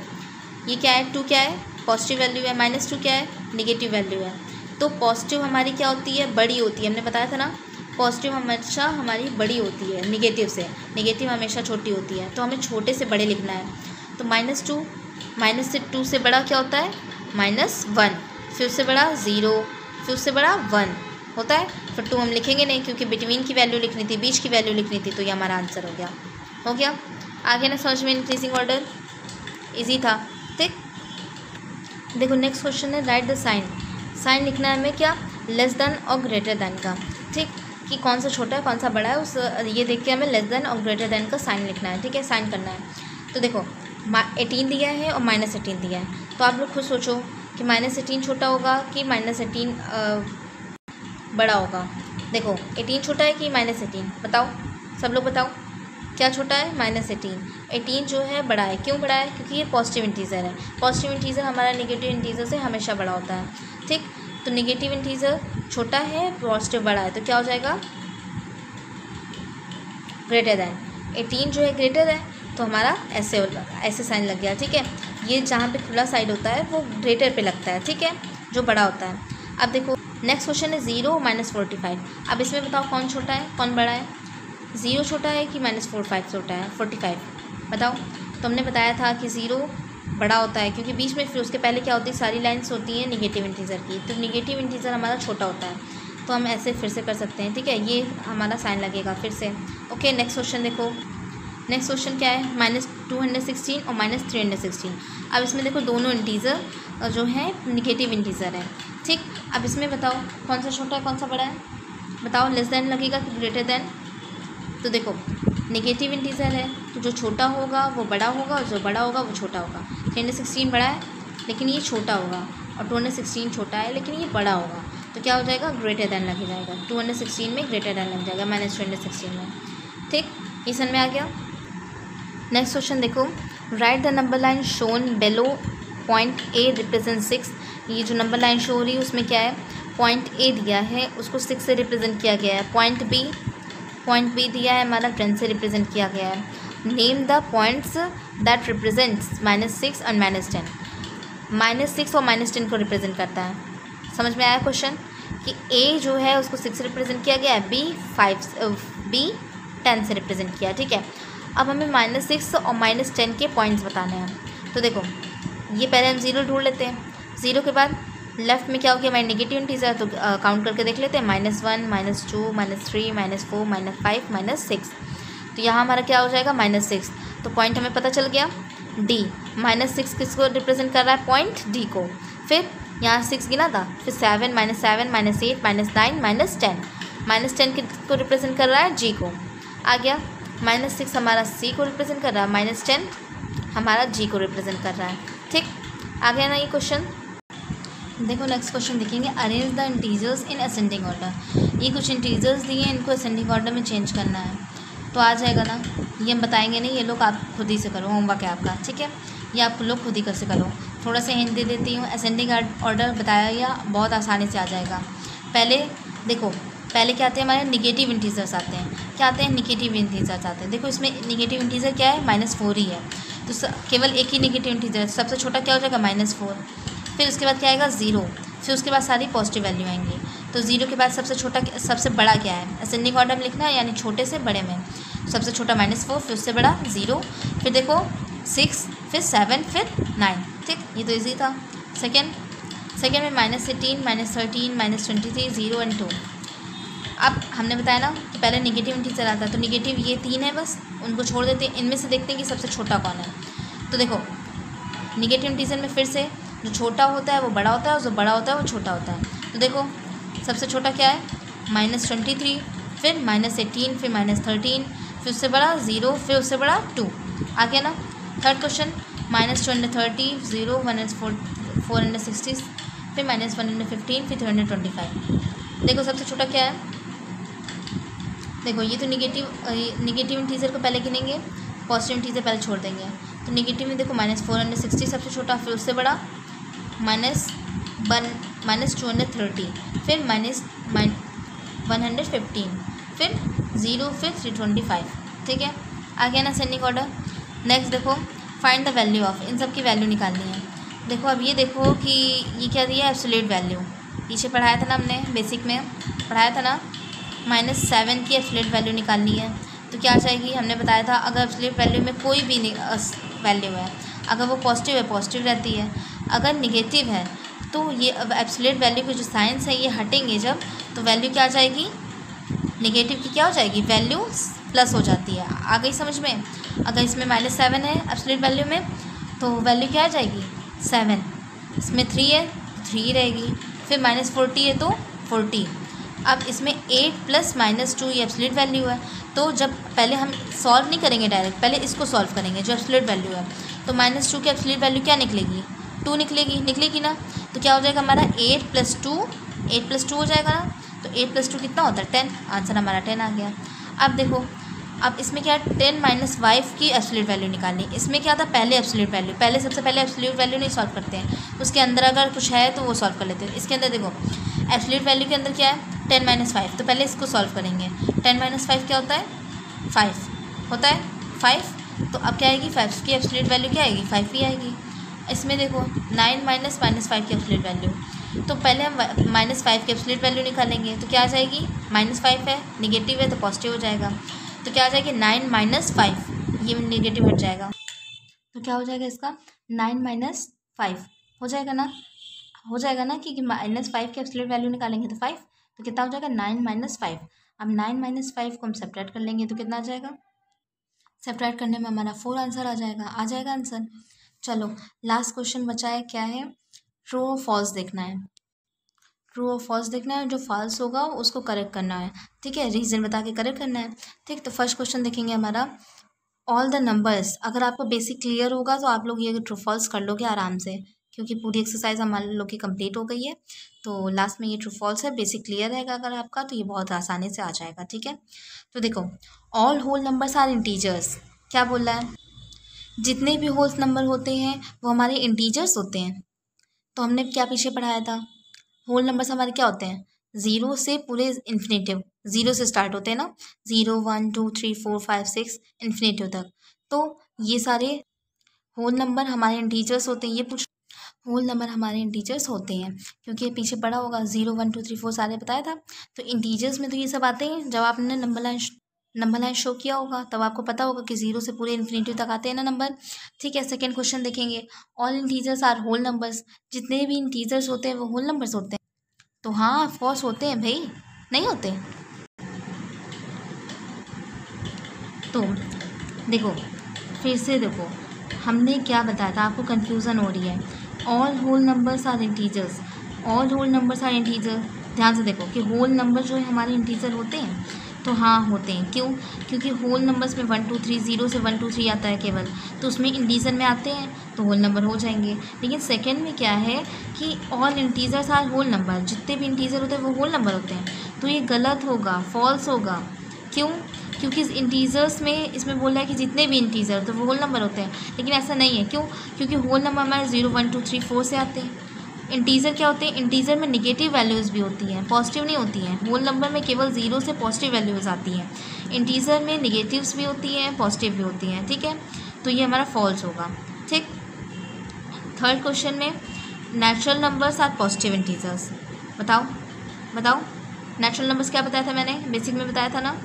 ये क्या है, 2 क्या है? पॉजिटिव वैल्यू है, -2 क्या है? नेगेटिव वैल्यू है। तो पॉजिटिव हमारी क्या होती है? बड़ी होती है, हमने बताया था ना, पॉजिटिव हमेशा हमारी बड़ी होती है नेगेटिव से, नेगेटिव हमेशा छोटी होती है। तो हमें छोटे से बड़े लिखना है। तो -2 से बड़ा क्या होता है? -1, फिर उससे बड़ा 0, फिर उससे बड़ा 1 होता है। फिर 2 हम लिखेंगे नहीं क्योंकि बिटवीन की वैल्यू लिखनी थी, बीच की वैल्यू लिखनी थी, तो ये हमारा आंसर हो गया। हो गया आगे ना समझ में? इंक्रीजिंग ऑर्डर इजी था, ठीक। देखो नेक्स्ट क्वेश्चन है राइट द साइन। साइन लिखना है हमें क्या? लेस देन और ग्रेटर देन का, ठीक, कि कौन सा छोटा है कौन सा बड़ा है, उस ये देख के हमें लेस देन और ग्रेटर देन का साइन लिखना है, ठीक है, साइन करना है। तो देखो 18 दिया है और -18 दिया है, तो आप लोग खुद सोचो कि -18 छोटा होगा कि -18 बड़ा होगा। देखो 18 छोटा है कि -18? बताओ सब लोग बताओ, क्या छोटा है? -18। 18 जो है बड़ा है, क्यों बड़ा है? क्योंकि ये पॉजिटिव इंटीजर है। पॉजिटिव इंटीजर हमारा नेगेटिव इंटीजर से हमेशा बड़ा होता है, ठीक। तो नेगेटिव इंटीजर छोटा है, पॉजिटिव बड़ा है, तो क्या हो जाएगा? Greater than. 18 जो है ग्रेटर है, तो हमारा ऐसे साइन लग गया, ठीक है। ये जहाँ पे खुला साइड होता है वो ग्रेटर पे लगता है, ठीक है, जो बड़ा होता है। अब देखो नेक्स्ट क्वेश्चन है 0 -45। अब इसमें बताओ कौन छोटा है कौन बड़ा है? 0 छोटा है कि -45 छोटा है? 45 बताओ। तो हमने बताया था कि 0 बड़ा होता है क्योंकि बीच में फिर उसके पहले क्या होती है? सारी लाइन्स होती हैं नेगेटिव इंटीजर की, तो नेगेटिव इंटीजर हमारा छोटा होता है। तो हम ऐसे फिर से कर सकते हैं, ठीक है, ये हमारा साइन लगेगा फिर से। ओके नेक्स्ट क्वेश्चन देखो, नेक्स्ट क्वेश्चन क्या है? -216 और -316। अब इसमें देखो दोनों इंटीजर जो है नेगेटिव इंटीजर है, ठीक। अब इसमें बताओ कौन सा छोटा है कौन सा बड़ा है? बताओ लेस देन लगेगा कि ग्रेटर देन? तो देखो नेगेटिव इंटीजर है तो जो छोटा होगा वो बड़ा होगा और जो बड़ा होगा वो छोटा होगा। 316 बड़ा है लेकिन ये छोटा होगा और 216 छोटा है लेकिन ये बड़ा होगा, तो क्या हो जाएगा? ग्रेटर देन लग जाएगा। 216 में ग्रेटर देन लग जाएगा -216 में, ठीक। ये समझ में आ गया। नेक्स्ट क्वेश्चन देखो, write the number line shown below point A represent 6। ये जो नंबर लाइन शो हो रही है उसमें क्या है? पॉइंट A दिया है, उसको 6 से रिप्रेजेंट किया गया है। पॉइंट B दिया है हमारा 10 से रिप्रेजेंट किया गया है। Name the points that represents -6 और -10। -6 और -10 को रिप्रेजेंट करता है। समझ में आया क्वेश्चन? कि A जो है उसको 6 से रिप्रेजेंट किया गया है, B 10 से रिप्रेजेंट किया, ठीक है। अब हमें -6 और -10 के पॉइंट्स बताने हैं। तो देखो ये पहले हम 0 ढूंढ लेते हैं। 0 के बाद लेफ्ट में क्या हो गया? हमारी नेगेटिव इंटीजर, तो काउंट करके देख लेते हैं। -1 -2 -3 -4 -5 -6। तो यहाँ हमारा क्या हो जाएगा? -6। तो पॉइंट हमें पता चल गया D। -6 किसको रिप्रेजेंट कर रहा है? पॉइंट D को। फिर यहाँ 6 गिना था, फिर 7 -7 -8 -9 -10 -10 किसको रिप्रेजेंट कर रहा है? G को। आ गया -6 हमारा C को रिप्रेजेंट कर रहा है, -10 हमारा G को रिप्रेजेंट कर रहा है, ठीक। आ गया ना ये क्वेश्चन। देखो नेक्स्ट क्वेश्चन देखेंगे, arrange the integers in ascending order. ये कुछ इंटीजर्स दिए हैं, इनको असेंडिंग ऑर्डर में चेंज करना है, तो आ जाएगा ना। ये हम बताएंगे नहीं, ये लोग आप खुद ही से करो, होमवर्क है आपका, ठीक है, ये आप लोग खुद ही कर से करो। थोड़ा सा हिंट दे देती हूँ, असेंडिंग ऑर्डर बताया या बहुत आसानी से आ जाएगा। पहले देखो पहले क्या आते हैं हमारे निगेटिव इंटीजर्स आते हैं। क्या आते हैं? निगेटिव इंटीजर्स आते हैं। देखो इसमें निगेटिव इंटीजर क्या है? -4 ही है, तो केवल एक ही निगेटिव इंटीजर है। सबसे छोटा क्या हो जाएगा? -4। फिर उसके बाद क्या आएगा? 0। फिर उसके बाद सारी पॉजिटिव वैल्यू आएंगी। तो 0 के बाद सबसे छोटा सबसे बड़ा क्या है? असेंडिंग ऑर्डर में लिखना है, यानी छोटे से बड़े में। सबसे छोटा -4, फिर उससे बड़ा 0, फिर देखो 6, फिर 7, फिर 9। ठीक, ये तो ईजी था। सेकेंड में -18, -13, -23, 0 और 2। अब हमने बताया ना कि पहले निगेटिव इंटीजर आता है, तो निगेटिव ये 3 है, बस उनको छोड़ देते हैं। इनमें से देखते हैं कि सबसे छोटा कौन है। तो देखो निगेटिव इंटीजर में फिर से जो छोटा होता है वो बड़ा होता है, और जो बड़ा होता है वो छोटा होता है। तो देखो सबसे छोटा क्या है? -23, फिर -18, फिर -13, फिर उससे बड़ा 0, फिर उससे बड़ा 2। आ गया ना। थर्ड क्वेश्चन -230, 0, -460, फिर -115, फिर 325। देखो सबसे छोटा क्या है? देखो ये तो निगेटिव इंटीजर को पहले गिनेंगे, पॉजिटिव इंटीजर पहले छोड़ देंगे। तो निगेटिव में देखो -460 सबसे छोटा, फिर उससे बड़ा -230, फिर -115, फिर 0, फिर 325। ठीक है, आ गया ना असेंडिंग ऑर्डर। नेक्स्ट देखो फाइंड द वैल्यू ऑफ, इन सब की वैल्यू निकालनी है। देखो अब ये देखो कि ये क्या दिया है? Absolute value. पीछे पढ़ाया था ना हमने, बेसिक में पढ़ाया था ना, -7 की एब्सोल्यूट वैल्यू निकालनी है। तो क्या आ जाएगी? हमने बताया था अगर एब्सोल्यूट वैल्यू में कोई भी वैल्यू है, अगर वो पॉजिटिव है पॉजिटिव रहती है, अगर निगेटिव है तो ये एब्सोल्यूट वैल्यू के जो साइंस है ये हटेंगे जब, तो वैल्यू क्या आ जाएगी? निगेटिव की क्या हो जाएगी? वैल्यू प्लस हो जाती है। आ गई समझ में? अगर इसमें -7 है एब्सोल्यूट वैल्यू में, तो वैल्यू क्या आ जाएगी? 7। इसमें 3 है तो 3 रहेगी, फिर -40 है तो 40। अब इसमें 8 + -2 ये एब्सोल्यूट वैल्यू है। तो जब पहले हम सॉल्व नहीं करेंगे डायरेक्ट, पहले इसको सॉल्व करेंगे जो एब्सोल्यूट वैल्यू है। तो -2 की एब्सोल्यूट वैल्यू क्या निकलेगी? 2 निकलेगी ना। तो क्या हो जाएगा हमारा? 8 + 2 हो जाएगा ना। तो 8 + 2 कितना होता है? 10। आंसर हमारा 10 आ गया। अब देखो अब इसमें क्या है? 10 - 5 की एब्सोल्यूट वैल्यू निकालनी। इसमें क्या था? पहले एब्सोल्यूट वैल्यू, सबसे पहले एब्सोल्यूट वैल्यू नहीं सॉल्व करते हैं, उसके अंदर अगर कुछ है तो वो सॉल्व कर लेते हैं। इसके अंदर देखो एब्सोल्यूट वैल्यू के अंदर क्या है? 10 - 5। तो पहले इसको सॉल्व करेंगे। 10 - 5 क्या होता है? 5 होता है। 5 तो अब क्या आएगी? 5 की एब्सोल्यूट वैल्यू क्या आएगी? 5 ही आएगी। इसमें देखो 9 - -5 की एब्सोल्यूट वैल्यू, तो पहले हम -5 की एब्सोल्यूट वैल्यू निकालेंगे। तो क्या आ जाएगी? -5 है, निगेटिव है तो पॉजिटिव हो जाएगा। तो क्या आ जाएगी? 9 - 5, ये निगेटिव हट जाएगा। तो क्या हो जाएगा इसका? 9 - 5 हो जाएगा ना। हो जाएगा ना, क्योंकि -5 की एब्सोल्यूट वैल्यू निकालेंगे तो 5, तो कितना हो जाएगा? 9 - 5। अब 9 - 5 को हम सब्ट्रैक्ट कर लेंगे तो कितना आ जाएगा? सब्ट्रैक्ट करने में हमारा 4 आंसर आ जाएगा आंसर। चलो लास्ट क्वेश्चन बचा है, क्या है? ट्रू और फॉल्स देखना है। ट्रू और फॉल्स देखना है, जो फॉल्स होगा उसको करेक्ट करना है। ठीक है, रीज़न बता के करेक्ट करना है। ठीक, तो फर्स्ट क्वेश्चन देखेंगे हमारा, ऑल द नंबर्स। अगर आपको बेसिक क्लियर होगा तो आप लोग ये ट्रू फॉल्स कर लोगे आराम से, क्योंकि पूरी एक्सरसाइज हमारे लोग की कंप्लीट हो गई है। तो लास्ट में ये ट्रू फॉल्स है, बेसिक क्लियर रहेगा अगर आपका तो ये बहुत आसानी से आ जाएगा। ठीक है, तो देखो all whole numbers are integers. क्या बोल रहा है? जितने भी होल नंबर होते हैं वो हमारे इंटीजर्स होते हैं। तो हमने क्या पीछे पढ़ाया था? होल नंबर्स हमारे क्या होते हैं? 0 से पूरे इन्फिनेटिव, 0 से स्टार्ट होते हैं ना, 0 1 2 3 4 5 6 इन्फिनेटिव तक। तो ये सारे होल नंबर हमारे इंटीजर्स होते हैं। ये पूछ होल नंबर हमारे इंटीजर्स होते हैं, क्योंकि ये पीछे पढ़ा होगा 0 1 2 3 4 सारे बताया था। तो इंटीजर्स में तो ये सब आते हैं। जब आपने नंबर लाइन शो किया होगा तब आपको पता होगा कि 0 से पूरे इन्फिनेटिव तक आते हैं ना नंबर। ठीक है, सेकंड क्वेश्चन देखेंगे, all integers are whole numbers. जितने भी इंटीजर्स होते हैं वो होल नंबर्स होते हैं। तो हाँ ऑफकोर्स होते हैं भाई, नहीं होते? तो देखो फिर से देखो हमने क्या बताया था, आपको कन्फ्यूज़न हो रही है। All whole numbers are integers, all whole numbers are integer. ध्यान से देखो कि होल नंबर जो है हमारे इंटीजर होते हैं। तो हाँ होते हैं, क्यों? क्योंकि होल नंबर्स में 1 2 3 0 से 1 2 3 आता है केवल, तो उसमें इंटीजर में आते हैं तो होल नंबर हो जाएंगे। लेकिन सेकंड में क्या है कि all integers are whole number, जितने भी इंटीजर होते हैं वो होल नंबर होते हैं। तो ये गलत होगा, फॉल्स होगा। क्यों? क्योंकि इंटीजर्स में इसमें बोल रहा है कि जितने भी इंटीजर तो वो होल नंबर होते हैं, लेकिन ऐसा नहीं है। क्यों? क्योंकि होल नंबर हमारे 0 1 2 3 4 से आते हैं। इंटीजर क्या होते हैं, इंटीजर में निगेटिव वैल्यूज़ भी होती हैं, पॉजिटिव नहीं होती हैं। होल नंबर में केवल 0 से पॉजिटिव वैल्यूज़ आती हैं, इंटीजर में निगेटिव्स भी होती हैं, पॉजिटिव भी होती हैं, ठीक है। तो ये हमारा फॉल्स होगा, ठीक। थर्ड क्वेश्चन में natural numbers are positive integers, बताओ बताओ। नेचुरल नंबर्स क्या बताया था मैंने, बेसिक में बताया था ना।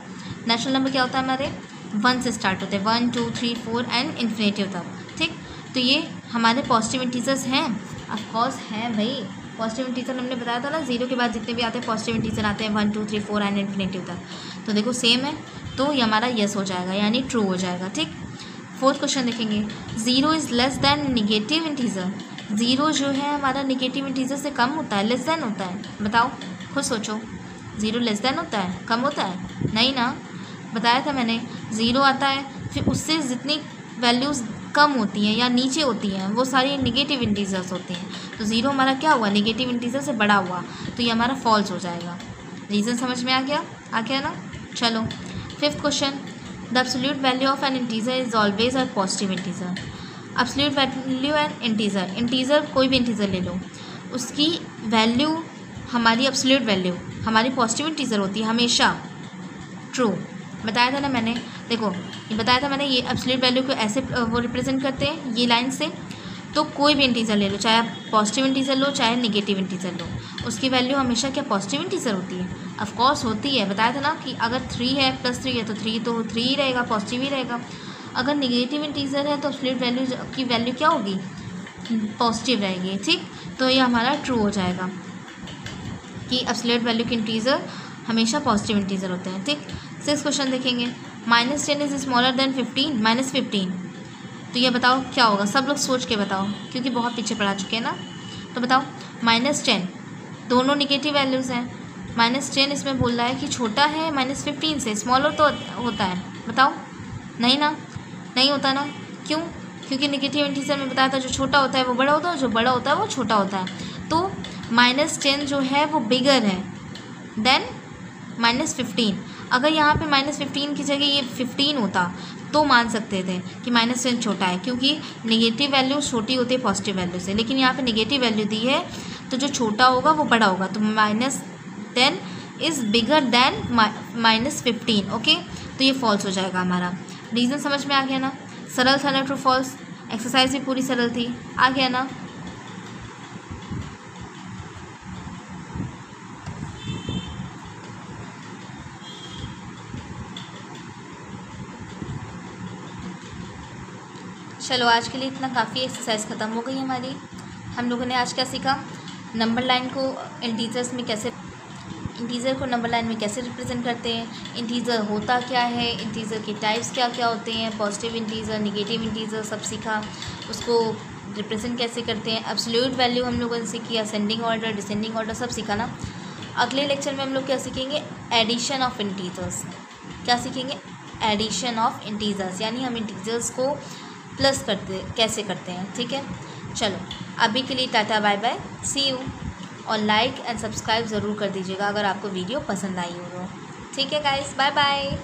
नेचुरल नंबर क्या होता है, हमारे 1 से स्टार्ट होते हैं, 1 2 3 4 एंड इन्फिनेटिव तक, ठीक। तो ये हमारे पॉजिटिव इंटीजर्स हैं, ऑफकोर्स हैं भाई। पॉजिटिव इंटीजर हमने बताया था ना, 0 के बाद जितने भी आते हैं पॉजिटिव इंटीजर आते हैं 1 2 3 4 एंड इन्फिनेटिव तक। तो देखो सेम है, तो ये हमारा यस हो जाएगा, यानी ट्रू हो जाएगा, ठीक। फोर्थ क्वेश्चन देखेंगे, 0 is less than negative integer. 0 जो है हमारा निगेटिव इंटीजर से कम होता है, लेस दैन होता है, बताओ, खुद सोचो। 0 लेस दैन होता है, कम होता है, नहीं ना। बताया था मैंने, 0 आता है, फिर उससे जितनी वैल्यूज़ कम होती हैं या नीचे होती हैं वो सारी निगेटिव इंटीजर्स होती हैं। तो 0 हमारा क्या हुआ, निगेटिव इंटीजर से बड़ा हुआ, तो ये हमारा फॉल्स हो जाएगा। रीज़न समझ में आ गया ना। चलो fifth question, the absolute value of N integer is always a positive integer. Absolute value N integer, integer कोई भी इंटीजर ले लो, उसकी वैल्यू हमारी एब्सोल्यूट वैल्यू हमारी पॉजिटिव इंटीजर होती है हमेशा, ट्रू। बताया था ना मैंने, देखो ये बताया था मैंने, ये एब्सोल्यूट वैल्यू को ऐसे वो रिप्रेजेंट करते हैं ये लाइन से। तो कोई भी इंटीजर ले लो, चाहे आप पॉजिटिव इंटीजर लो चाहे निगेटिव इंटीजर लो, उसकी वैल्यू हमेशा क्या पॉजिटिव इंटीजर होती है, ऑफ कोर्स होती है। बताया था ना कि अगर 3 है प्लस 3 है तो 3 ही रहेगा, पॉजिटिव ही रहेगा। अगर निगेटिव इंटीजर है तो एब्सोल्यूट वैल्यू की वैल्यू क्या होगी, पॉजिटिव रहेगी, ठीक। तो ये हमारा ट्रू हो जाएगा कि एब्सोल्यूट वैल्यू के इंटीजर हमेशा पॉजिटिव इंटीजर होते हैं, ठीक। 6th क्वेश्चन देखेंगे, -10 इज स्मॉलर देन 15, -15। तो ये बताओ क्या होगा, सब लोग सोच के बताओ क्योंकि बहुत पीछे पढ़ा चुके हैं ना। तो बताओ -10, दोनों निगेटिव वैल्यूज़ हैं। -10 इसमें बोल रहा है कि छोटा है -15 से, स्मॉलर तो होता है, बताओ। नहीं ना, नहीं होता ना, क्यों, क्योंकि निगेटिव इंटीजर में बताया था जो छोटा होता है वो बड़ा होता है, जो बड़ा होता है वो छोटा होता है। तो -10 जो है वो बिगर है देन -15। अगर यहाँ पे -15 की जगह ये 15 होता तो मान सकते थे कि -10 छोटा है, क्योंकि निगेटिव वैल्यू छोटी होती है पॉजिटिव वैल्यू से, लेकिन यहाँ पे निगेटिव वैल्यू दी है तो जो छोटा होगा वो बड़ा होगा, तो -10 इज़ बिगर दैन -15, ओके। तो ये फॉल्स हो जाएगा हमारा। रीज़न समझ में आ गया ना, सरल था ना, ट्रू फॉल्स। एक्सरसाइज भी पूरी सरल थी, आ गया ना। चलो आज के लिए इतना काफ़ी, एक्सरसाइज ख़त्म हो गई हमारी। हम लोगों ने आज क्या सीखा, नंबर लाइन को इंटीजर्स में कैसे, इंटीजर को नंबर लाइन में कैसे रिप्रेजेंट करते हैं, इंटीजर होता क्या है, इंटीजर के टाइप्स क्या क्या होते हैं, पॉजिटिव इंटीजर निगेटिव इंटीजर सब सीखा, उसको रिप्रेजेंट कैसे करते हैं। एब्सोल्यूट वैल्यू हम लोगों ने सीखी, असेंडिंग ऑर्डर डिसेंडिंग ऑर्डर सब सीखा ना। अगले लेक्चर में हम लोग क्या सीखेंगे, एडिशन ऑफ इंटीजर्स। क्या सीखेंगे, एडिशन ऑफ इंटीजर्स, यानी हम इंटीजर्स को प्लस कैसे करते हैं, ठीक है। चलो अभी के लिए tata bye bye, see you. और लाइक एंड सब्सक्राइब ज़रूर कर दीजिएगा अगर आपको वीडियो पसंद आई हो तो, ठीक है गाइस, बाय बाय।